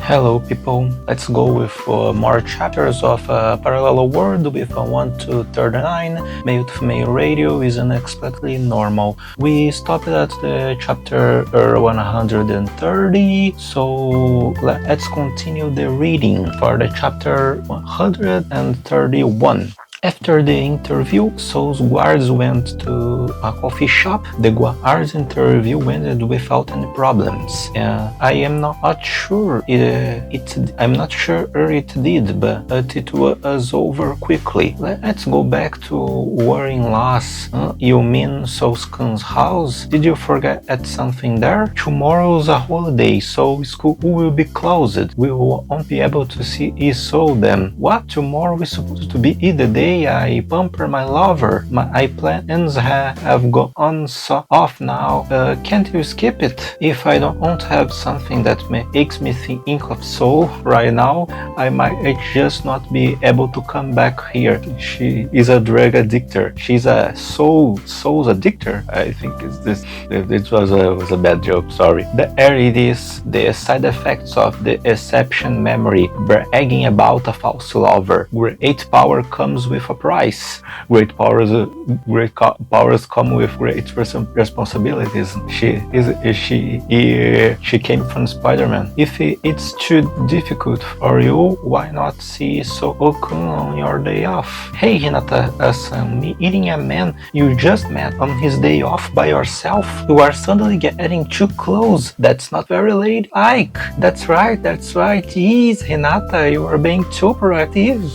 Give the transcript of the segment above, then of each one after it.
Hello people, let's go with more chapters of Parallel World with 1 to 39. Male to female radio is unexpectedly normal. We stopped at the chapter 130, so let's continue the reading for the chapter 131. After the interview, Soul's guards went to a coffee shop. The guards' interview ended without any problems. I am not sure I'm not sure it did, but it was over quickly. Let's go back to worry-in-laws. You mean Soul's house? Did you forget something there? Tomorrow's a holiday, so school will be closed. We won't be able to see Soul then. What? Tomorrow is supposed to be the day I pamper my lover. My plans have gone off now. Can't you skip it? If I don't have something that makes me think of Soul right now, I might just not be able to come back here. She is a drug addictor. She's a soul's addictor. I think it was a bad joke. Sorry. There it is. The side effects of the exception memory. Bragging about a false lover. Great power comes with a price. Great powers come with great responsibilities. She came from Spider-Man. If it's too difficult for you, why not see Sakura on your day off? Hey Hinata-san, meeting a man you just met on his day off by yourself? You are suddenly getting too close. That's not very late, Ike. That's right. Jeez, Hinata, you are being too proactive.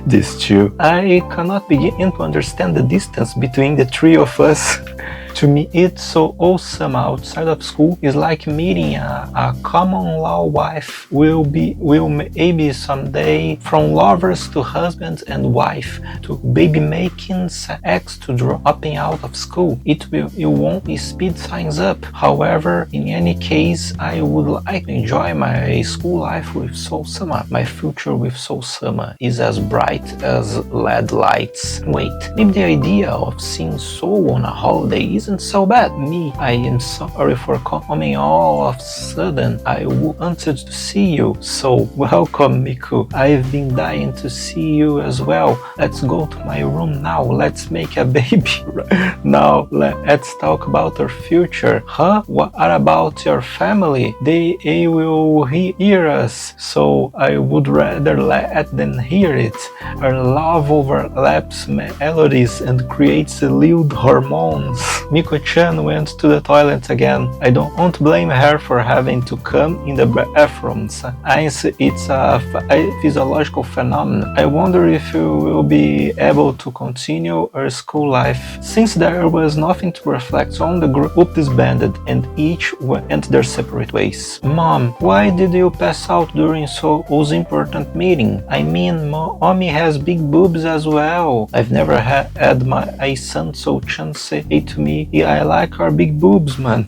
These two. I cannot begin to understand the distance between the three of us. To me, it's so awesome. Outside of school is like meeting a common law wife. Will maybe someday from lovers to husband and wife to baby making sex to dropping out of school. It won't speed things up. However, in any case, I would like to enjoy my school life with Soul Summer. My future with Soul Summer is as bright as LED lights. Wait, maybe the idea of seeing Soul on a holiday isn't so bad. I am sorry for coming all of a sudden. I wanted to see you. So, welcome, Miku. I've been dying to see you as well. Let's go to my room now. Let's make a baby. Now, let's talk about our future. Huh? What about your family? They will hear us, so I would rather let them hear it. Our love overlaps melodies and creates lewd hormones. Miko-chan went to the toilet again. I don't blame her for having to come in the bathroom. It's a physiological phenomenon. I wonder if you will be able to continue our school life. Since there was nothing to reflect on, the group disbanded and each went their separate ways. Mom, why did you pass out during Soul's important meeting? I mean, Mommy has big boobs as well. I've never had my son Soul-chan say to me, I like our big boobs, man.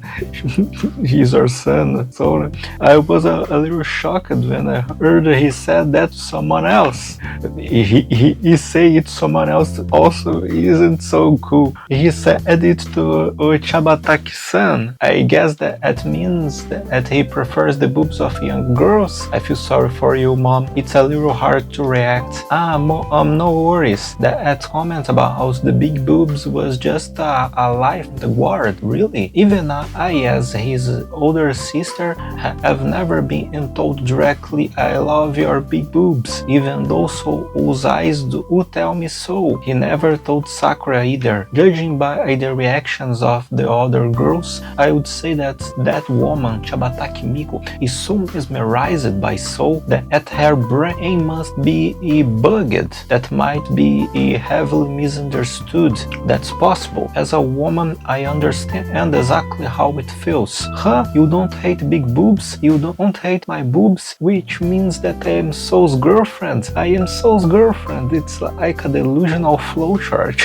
He's our son. So I was a little shocked when I heard he said that to someone else. He say it to someone else also isn't so cool. He said it to Chabataki-san. I guess that means that he prefers the boobs of young girls. I feel sorry for you, Mom. It's a little hard to react. No worries. That comment about the big boobs was just a lie from the guard, really. Even I, as his older sister, have never been told directly, I love your big boobs, even though Soul's eyes do tell me so. He never told Sakura either. Judging by the reactions of the other girls, I would say that woman, Chabataki Miko, is so mesmerized by Soul that her brain must be bugged. That might be heavily misunderstood. That's possible. As a woman, I understand exactly how it feels. Huh? You don't hate big boobs? You don't hate my boobs? Which means that I am Soul's girlfriend. I am Soul's girlfriend. It's like a delusional flowchart.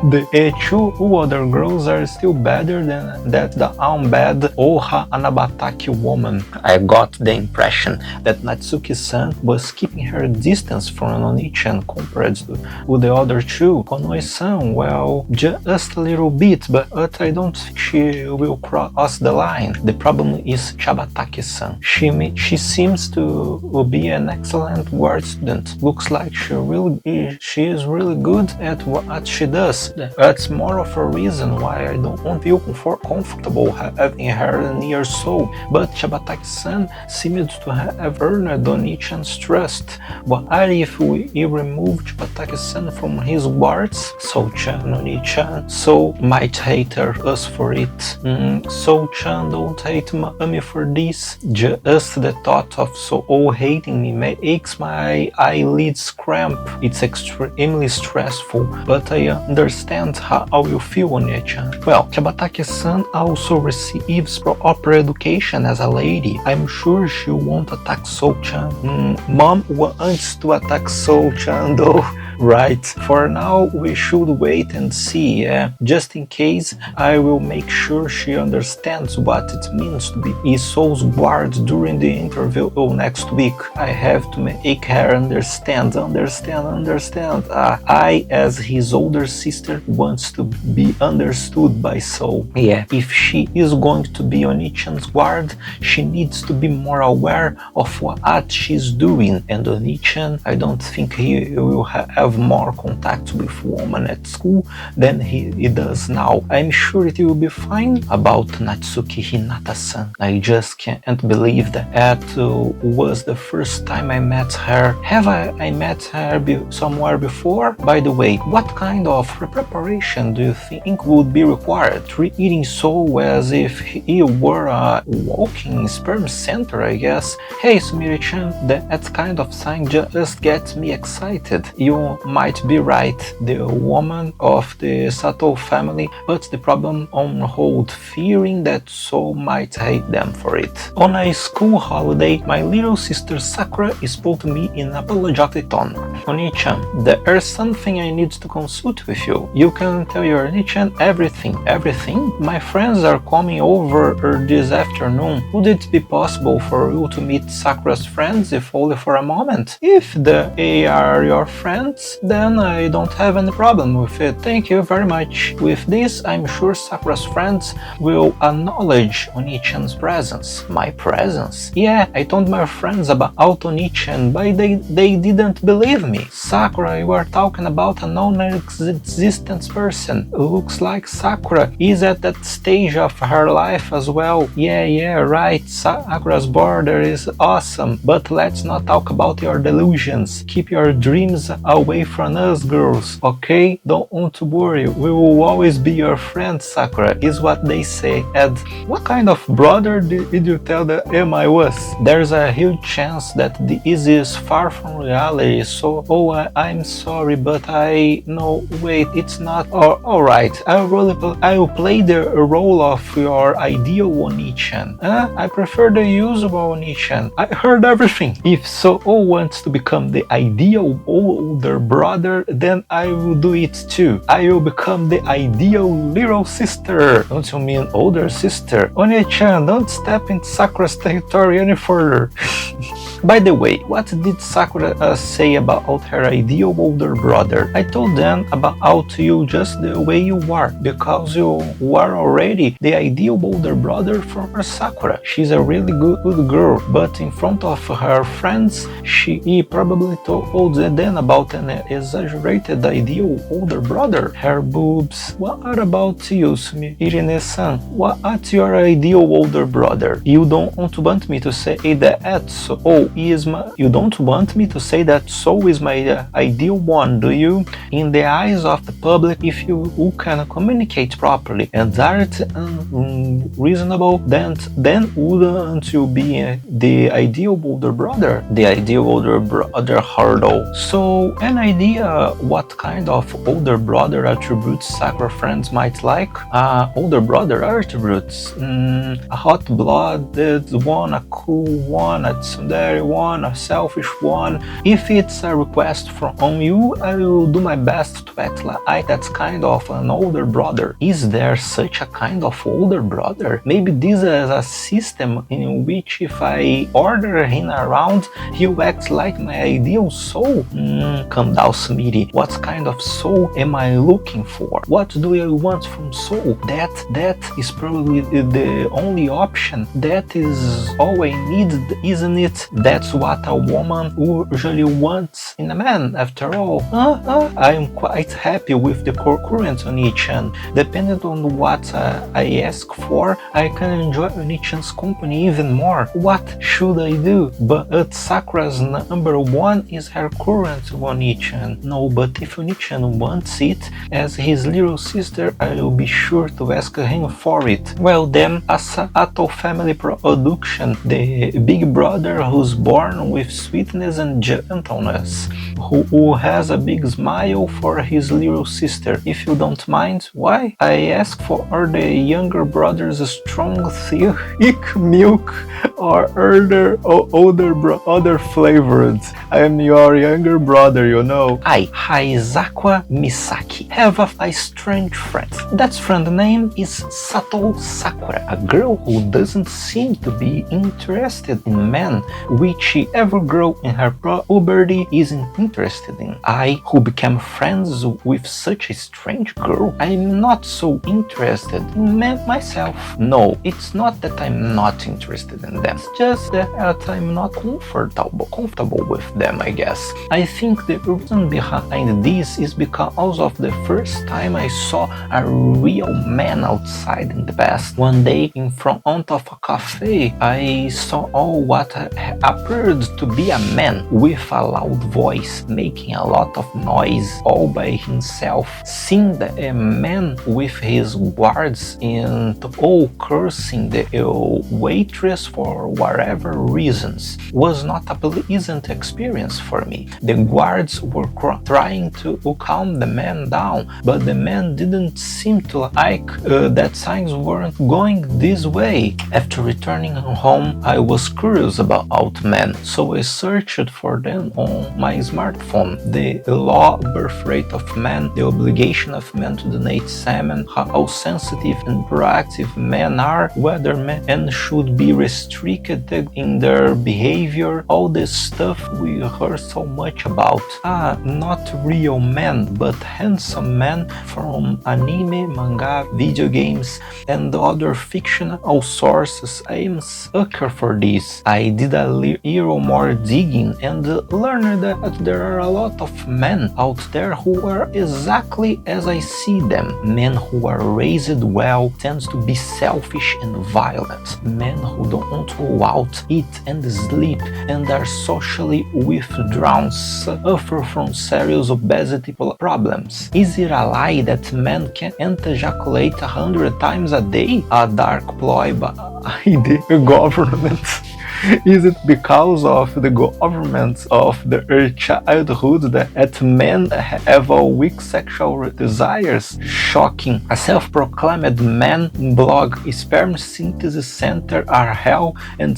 The two other girls are still better than that the unbad Oha Anabataki woman. I got the impression that Natsuki-san was keeping her distance from Oni-chan compared to the other two. Konoe-san, well, just a little bit, but I don't think she will cross the line. The problem is Chabataki-san. She seems to be an excellent ward student. Looks like she is really good at what she does. That's more of a reason why I don't feel comfortable having her near so. But Chabataki-san seemed to have earned Oni-chan's trust. What if we remove Chabataki-san from his wards? So-chan, Oni-chan, so might hate us for it. So-chan don't hate me for this. Just the thought of So-oh hating me makes my eyelids cramp. It's extremely stressful, but I understand how you feel, Oni-chan. Well, Chabataki-san also receives proper education as a lady. I'm sure she won't attack So-chan. Mom wants to attack So-chan though. Right, for now we should wait and see, just in case. I will make sure she understands what it means to be Iso's guard during the interview next week. I have to make her understand. I, as his older sister, wants to be understood by So. Yeah, if she is going to be Oni-chan's guard, she needs to be more aware of what she's doing, and Oni-chan, I don't think he will have more contact with women at school than he does now. I'm sure it will be fine. About Natsuki Hinata-san, I just can't believe that was the first time I met her. Have I met her somewhere before? By the way, what kind of preparation do you think would be required? Treating So as if he were a walking sperm center, I guess. Hey Sumiri-chan, that kind of sign just gets me excited. You might be right, the woman of the Satou family puts the problem on hold, fearing that So might hate them for it. On a school holiday, my little sister Sakura spoke to me in apologetic tone. Oni-chan, there's something I need to consult with you. You can tell your Oni-chan everything. Everything? My friends are coming over this afternoon. Would it be possible for you to meet Sakura's friends, if only for a moment? If they are your friends, then I don't have any problem with it. Thank you very much. With this, I'm sure Sakura's friends will acknowledge Oni-chan's presence. My presence? Yeah, I told my friends about Oni-chan, but they didn't believe me. Sakura, you are talking about a non-existent person. Looks like Sakura is at that stage of her life as well. Yeah, right. Sakura's border is awesome, but let's not talk about your delusions. Keep your dreams away from us, girls, okay? Don't want to worry. We will always be your friend, Sakura, is what they say. And what kind of brother did you tell the I was? There's a huge chance that this is far from reality, so I'm sorry, but no, wait, it's not. Alright, I will play the role of your ideal Oni-chan. I prefer the usual Oni-chan. I heard everything. If So wants to become the ideal older brother, then I will do it too. I will become the ideal little sister. Don't you mean older sister? Oni-chan, don't step into Sakura's territory any further. By the way, what did Sakura say about her ideal older brother? I told them about you just the way you are, because you are already the ideal older brother for Sakura. She's a really good girl, but in front of her friends, she probably told them about an exaggerated ideal older brother. Her boobs. What about you, Irene-san? What's your ideal older brother? You don't want me to say that So you don't want me to say that So is my ideal one, do you? In the eyes of the public, if you can communicate properly and aren't reasonable, then wouldn't you be the ideal older brother? The ideal older brother hurdle. So, an idea what kind of older brother attributes Sakura friends might like? Older brother attributes? A hot-blooded one, a cool one, a tsundere one, a selfish one. If it's a request from you, I will do my best to act like that's kind of an older brother. Is there such a kind of older brother? Maybe this is a system in which if I order him around, he'll act like my ideal soul. Calm down, Smitty. What kind of soul am I looking for? What do I want from soul? That is probably the only option. That is all I need, isn't it? That's what a woman usually wants in a man, after all. I am quite happy with the current Onichan. Depending on what I ask for, I can enjoy Onichan's company even more. What should I do? But Sakura's number one is her current Onichan. No, but if Onichan wants it as his little sister, I will be sure to ask him for it. Well then, a Satou family production, the big brother who's born with sweetness and gentleness, who has a big smile for his little sister. If you don't mind, why? I ask for the younger brother's strong thick milk or other flavored. I am your younger brother, you know. Hi, Sakura Misaki. Have a strange friend. That friend name is Satou Sakura, a girl who doesn't seem to be interested in men, which every girl in her puberty isn't interested in. I, who became friends with such a strange girl, I'm not so interested in men myself. No, it's not that I'm not interested in them. It's just that I'm not comfortable with them, I guess. I think the reason behind this is because of the first time I saw a real man outside in the past. One day in front of a cafe, I saw what appeared to be a man with a loud voice, making a lot of noise all by himself. Seeing the man with his guards and all cursing the waitress for whatever reasons was not a pleasant experience for me. The guards were trying to calm the man down, but the man didn't seem to like that things weren't going this way. After returning home, I was curious about men, so I searched for them on my smartphone. The law, birth rate of men, the obligation of men to donate semen, how sensitive and proactive men are, whether men should be restricted in their behavior, all this stuff we heard so much about. Not real men, but handsome men from anime, manga, video games, and other fictional sources. I am sucker for this. I did a little more digging and learned that there are a lot of men out there who are exactly as I see them. Men who are raised well tend to be selfish and violent. Men who don't go out, eat and sleep and are socially withdrawn suffer from serious obesity problems. Is it a lie that men can ejaculate 100 times a day? A dark ploy by the government. Is it because of the government of their childhood that men have weak sexual desires? Shocking. A self-proclaimed man blog, sperm synthesis center are hell and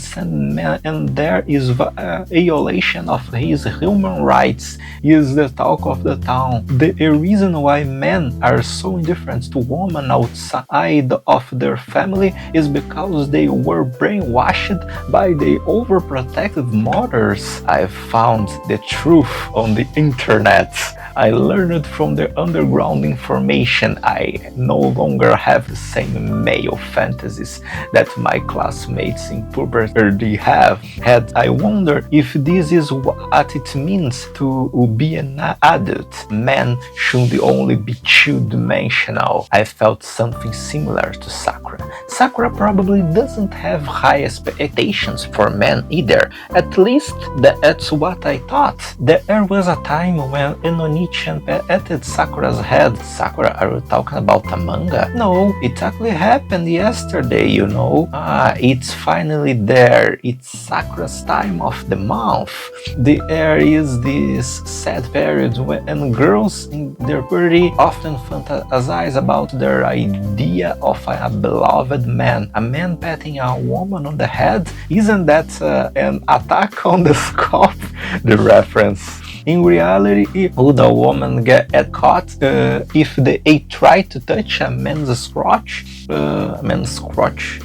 there is violation of his human rights is the talk of the town. The reason why men are so indifferent to women outside of their family is because they were brainwashed by the overprotective mothers. I found the truth on the internet. I learned from the underground information. I no longer have the same male fantasies that my classmates in puberty have had. I wonder if this is what it means to be an adult. Men should only be two-dimensional. I felt something similar to Sakura. Sakura probably doesn't have high expectations for men either. At least that's what I thought. There was a time when an Oni-chan patted Sakura's head. Sakura, are you talking about a manga? No, it actually happened yesterday, you know. It's finally there. It's Sakura's time of the month. There is this sad period when girls in their puberty often fantasize about their idea of a beloved man. A man patting a woman on the head? Isn't that an attack on the scalp? The reference. In reality, would a woman get caught if they try to touch a man's crotch?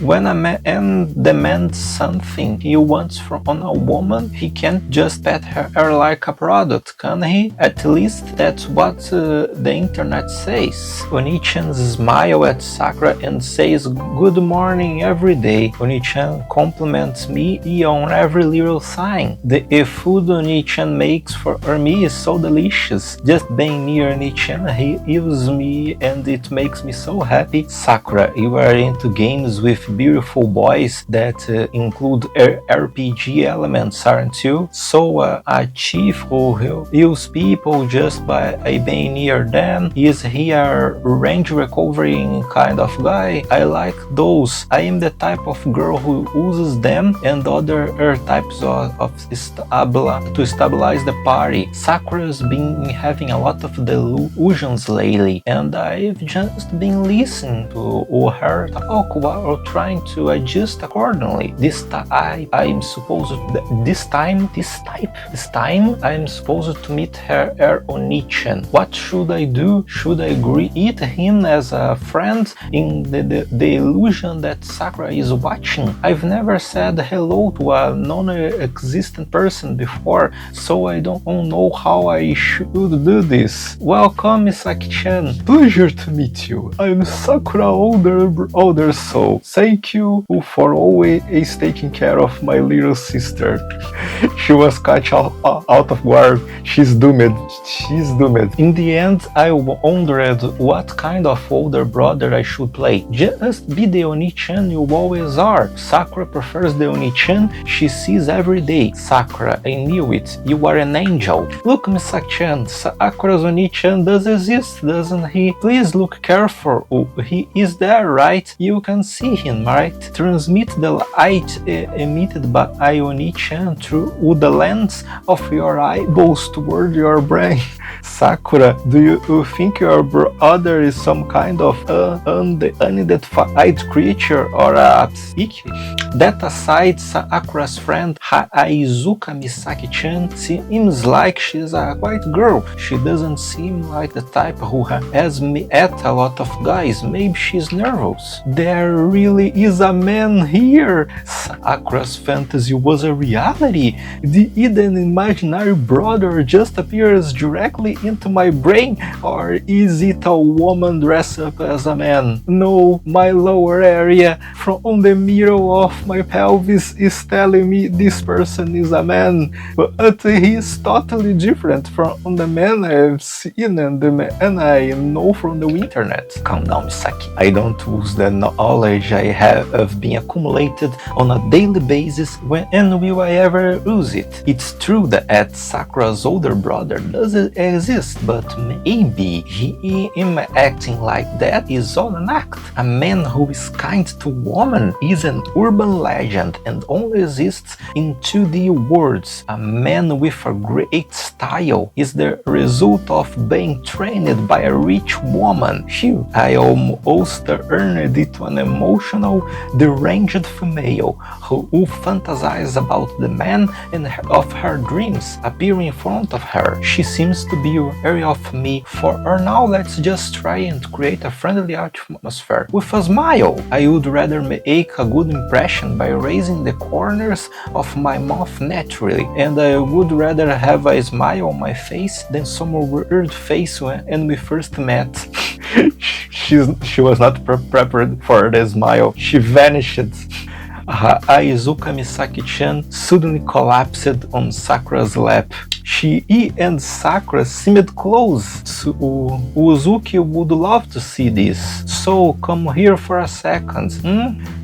When a man demands something he wants from a woman, he can't just pet her like a product, can he? At least that's what the internet says. Oni-chan smiles at Sakura and says good morning every day. Oni-chan compliments me on every little sign. The food Oni-chan makes for me is so delicious. Just being near Oni-chan, he heals me and it makes me so happy. Sakura, you are into games with beautiful boys that include RPG elements, aren't you? So a chief who heals people just by being near them, is he a range recovering kind of guy? I like those. I am the type of girl who uses them and other types to stabilize the party. Sakura's been having a lot of delusions lately, and I've just been listening to her talk while trying to adjust accordingly. This time I'm supposed to meet her Oni-chan. What should I do? Should I greet him as a friend in the illusion that Sakura is watching? I've never said hello to a non-existent person before, so I don't know how I should do this. Welcome, Misaki-chan. Pleasure to meet you. I'm Sakura older soul. Thank you for always taking care of my little sister. She was caught out of guard. She's doomed. In the end, I wondered what kind of older brother I should play. Just be the Oni-chan you always are. Sakura prefers the Oni-chan she sees every day. Sakura, I knew it. You are an angel. Look, Misaki-chan, Sakura's Oni-chan does exist, doesn't he? Please look careful. He is there, right? You can see him, right? Transmit the light emitted by Oni-chan through the lens of your eyeballs toward your brain. Sakura, do you think your brother is some kind of unidentified creature or a psyche? That aside, Sakura's friend Aizuka Misaki-chan seems like she's a quiet girl. She doesn't seem like the type who has met a lot of guys. Maybe she's nervous. There really is a man here. Sakura's fantasy was a reality. The hidden imaginary brother just appears directly into my brain, or is it a woman dressed up as a man? No, my lower area from the middle of my pelvis is telling me this person is a man, but he's totally different from the man I've seen and the man I know from the internet. Calm down, Misaki. I don't use the knowledge I have been accumulated on a daily basis. When will I ever use it? It's true that Sakura's older brother doesn't exist, but maybe he am acting like that is all an act. A man who is kind to women is an urban legend and only exists in 2D words. A man with a great style is the result of being trained by a rich woman. Phew, I almost turned into an emotional, deranged female who fantasizes about the man of her dreams appearing in front of her. She seems to be wary of me. For now, let's just try and create a friendly atmosphere with a smile. I would rather make a good impression by raising the corners of my mouth naturally, and I would rather have a smile on my face than some weird face when we first met. She was not prepared for the smile. She vanished. Aizuka Misaki-chan suddenly collapsed on Sakura's lap. She and Sakura seemed close. So, Uzuki would love to see this. So come here for a second.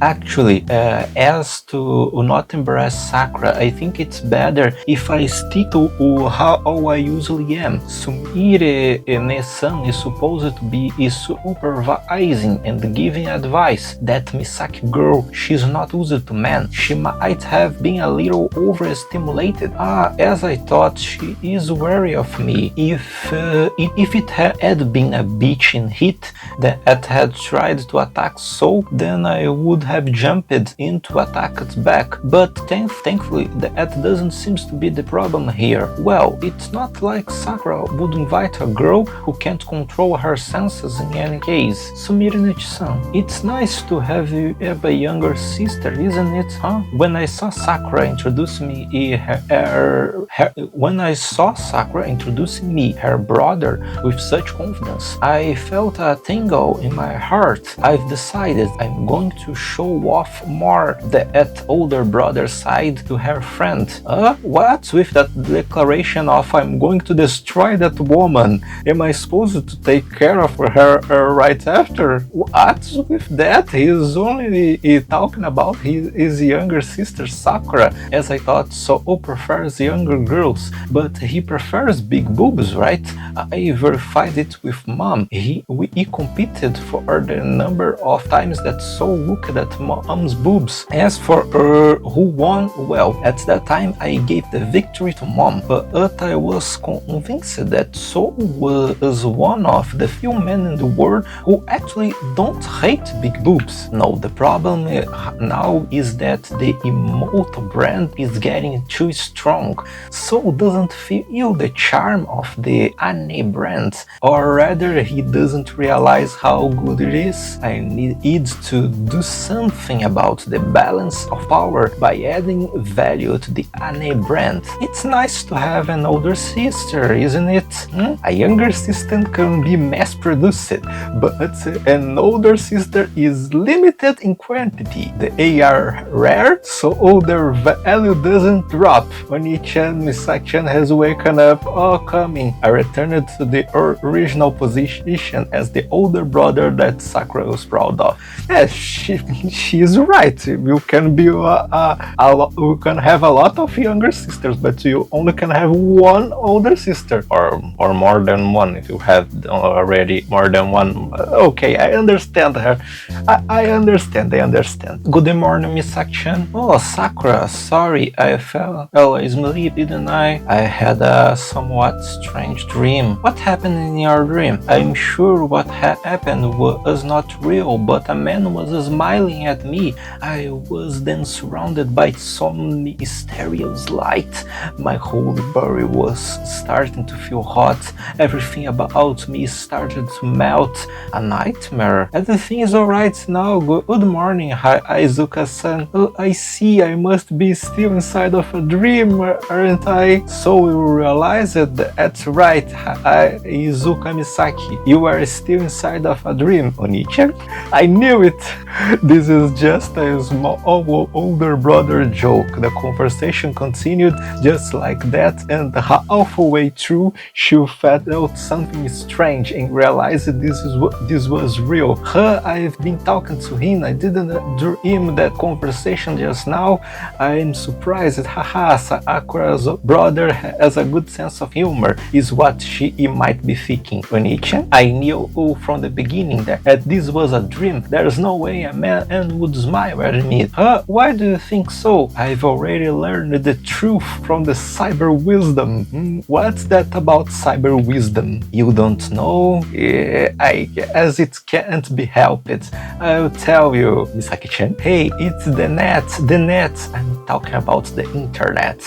Actually, as to not embarrass Sakura, I think it's better if I stick to how I usually am. Sumire-san is supposed to be supervising and giving advice. That Misaki girl, she's not used to men. She might have been a little overstimulated. As I thought, she is wary of me. If it had been a bitch in heat that had tried to attack So, then I would have jumped in to attack it back. But thankfully, that doesn't seem to be the problem here. Well, it's not like Sakura would invite a girl who can't control her senses in any case. Sumire-san, it's nice to have you have a younger sister, isn't it? When I saw Sakura introducing me her brother with such confidence, I felt a tingle in my heart. I've decided I'm going to show off more that older brother side to her friend. What's with that declaration of I'm going to destroy that woman? Am I supposed to take care of her right after? What's with that? He's only talking about his younger sister Sakura, as I thought So prefers younger girls, but he prefers big boobs, right? I verified it with Mom. We competed for the number of times that So looked at Mom's boobs. As for who won, well, at that time I gave the victory to Mom, but I was convinced that So was one of the few men in the world who actually don't hate big boobs. No, the problem now is that the emote brand is getting too strong. So doesn't feel the charm of the anime brand, or rather he doesn't realize how good it is. I need to do something about the balance of power by adding value to the anime brand. It's nice to have an older sister, isn't it? A younger sister can be mass-produced, but an older sister is limited in quantity. They are rare, so their value doesn't drop. Oni-chan Misaki-chan has woken up. Coming. I returned to the original position as the older brother that Sakura was proud of. Yes, she's right. You can be you can have a lot of younger sisters, but you only can have one older sister, or more than one if you have already more than one. Okay, I understand her. I understand. Good morning, Misaki-chan. Oh, Sakura, sorry, I fell asleep, didn't I? I had a somewhat strange dream. What happened in your dream? I'm sure what happened was not real, but a man was smiling at me. I was then surrounded by some mysterious light. My whole body was starting to feel hot. Everything about me started to melt. A nightmare. Everything is alright now. Good morning, Aizuka-san. I see I must be still inside of a dream, aren't I? So we realized that's right, Aizuka Misaki. You are still inside of a dream, Oni-chan. I knew it. This is just a small older brother joke. The conversation continued just like that, and halfway through, she felt something strange and realized this was real. I've been talking to him. I didn't dream that conversation just now. I'm surprised. Haha, Sakura's brother has a good sense of humor, is what she might be thinking. Oni-chan, I knew from the beginning that this was a dream. There's no way a man would smile at me. Why do you think so? I've already learned the truth from the cyber wisdom. What's that about cyber wisdom? You don't know? I guess it can't be helped. I'll tell you, Misaki-chan. Hey, it's the net. I'm talking about the internet.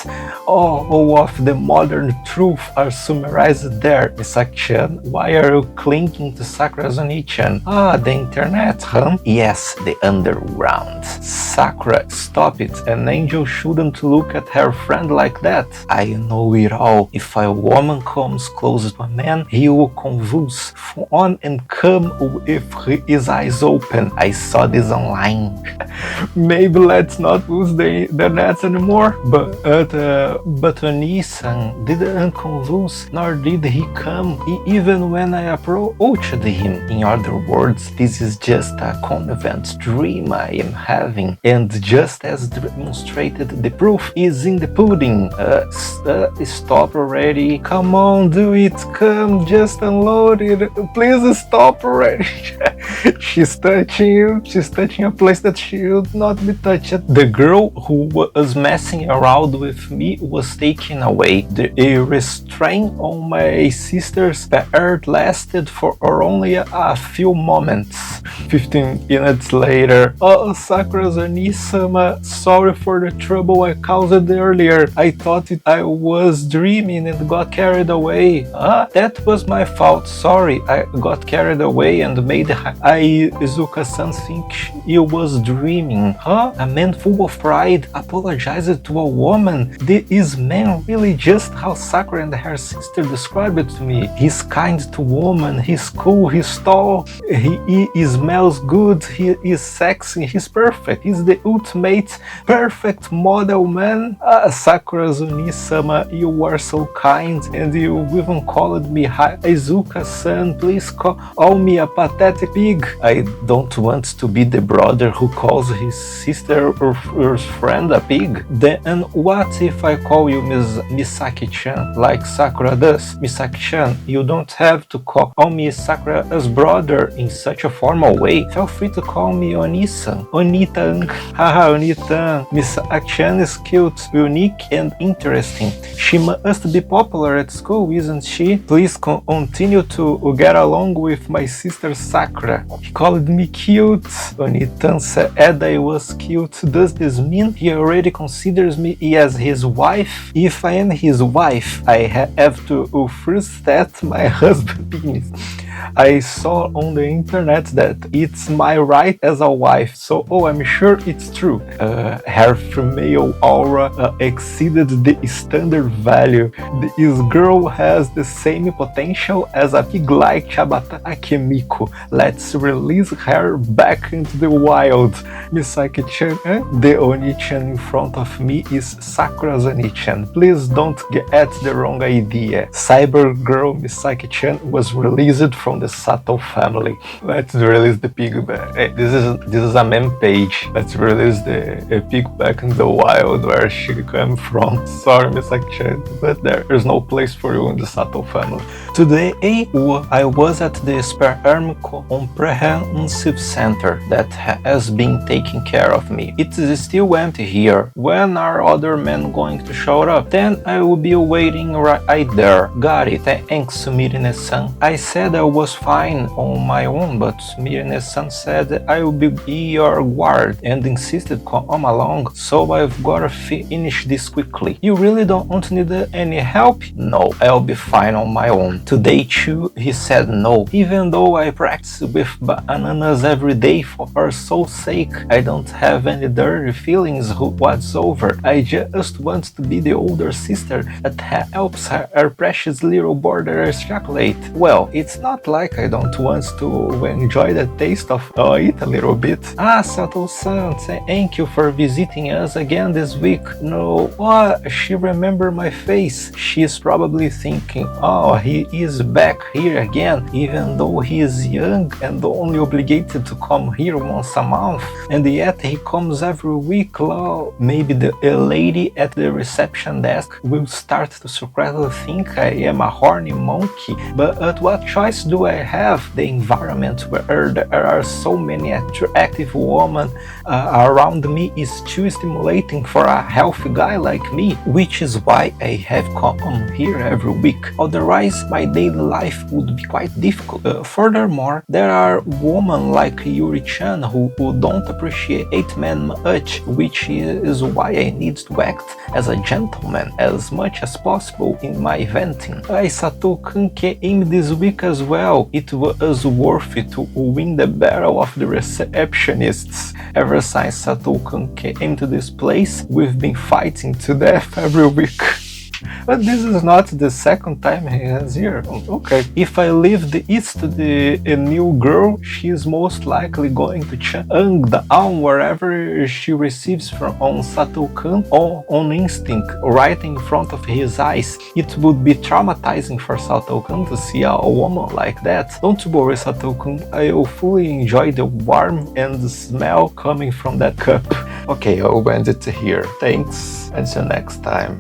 All of the modern truth are summarized there. Misaki-chan, why are you clinging to Sakura's Oni-chan? The internet, huh? Yes, the underground. Sakura, stop it. An angel shouldn't look at her friend like that. I know it all. If a woman comes close to a man, he will convulse on and come with his eyes open. I saw this online. Maybe let's not use the net anymore. But Oni Oni-san didn't convulse, nor did he come, even when I approached him. In other words, this is just a convent dream I am having, and just as demonstrated, the proof is in the pudding. Stop already. Come on, do it. Come, just unload it. Please stop already. She's touching you. She's touching a place that should not be touched. The girl who was messing around with me was taken away. The restraint on my sister's part lasted for only a few moments. 15 minutes later. Oh, Sakura's Oni-sama, sorry for the trouble I caused earlier. I thought I was dreaming and got carried away. That was my fault. Sorry, I got carried away and made Izuka-san think he was dreaming. A man full of pride apologized to a woman. Is man really just how Sakura and her sister described it to me? He's kind to women, he's cool, he's tall, he smells good, he is sexy, he's perfect, he's the ultimate perfect model man. Sakura's Oni-sama, you are so kind, and you even called me Izuka-san, please call me a pathetic pig. I don't want to be the brother who calls his sister or friend a pig. Then what if I call you Misaki-chan, like Sakura does? Misaki-chan, you don't have to call me Sakura's brother in such a formal way. Feel free to call me Oni-san. Oni-tan. Haha, Oni-tan. Misaki-chan is cute, unique, and interesting. She must be popular at school, isn't she? Please continue to get along with my sister Sakura. He called me cute. Oni-tan said I was cute. Does this mean he already considers me as his wife? If I am his wife, I have to first set my husband's penis. I saw on the internet that it's my right as a wife, so I'm sure it's true. Her female aura exceeded the standard value. This girl has the same potential as a pig like Chabata Akemiko. Let's release her back into the wild. Misaki-chan, the Oni-chan in front of me is Sakura's Oni-chan. Please don't get the wrong idea. Cyber girl Misaki-chan was released from the Satou family. Let's release the pig back. Hey, this is a meme page. Let's release the pig back in the wild where she came from. Sorry, Misaki-chan, but there's no place for you in the Satou family. Today, I was at the sperm comprehensive center that has been taking care of me. It is still empty here. When are other men going to show up? Then I will be waiting right there. Got it. Thanks, Mirine-san. I said I was fine on my own, but Mirine-san said I will be your guard and insisted come along, so I've gotta finish this quickly. You really don't need any help? No, I'll be fine on my own. Today too, he said no. Even though I practice with bananas every day for her soul's sake, I don't have any dirty feelings whatsoever. I just want to be the older sister that helps her precious little border chocolate. Well, it's not like I don't want to enjoy the taste of it a little bit. Satou-san, thank you for visiting us again this week. No, what? She remembered my face. She's probably thinking, oh, he is back here again, even though he is young and only obligated to come here once a month, and yet he comes every week. Maybe the lady at the reception desk will start to secretly think I am a horny monkey, but what choice do I have? The environment where there are so many attractive women around me is too stimulating for a healthy guy like me, which is why I have come here every week. Otherwise, my daily life would be quite difficult. Furthermore, there are women like Yuri-chan who don't appreciate men much, which is why I need to act as a gentleman as much as possible in my venting. Satou-kun came this week as well. It was worth it to win the battle of the receptionists. Ever since Satou-kun came to this place, we've been fighting to death every week. But this is not the second time he has here. Okay. If I leave the east to a new girl, she is most likely going to chang down wherever she receives from on Satou-kun on instinct, right in front of his eyes. It would be traumatizing for Satou-kun to see a woman like that. Don't worry, Satou-kun, I will fully enjoy the warmth and the smell coming from that cup. Okay, I'll end it here. Thanks. Until next time.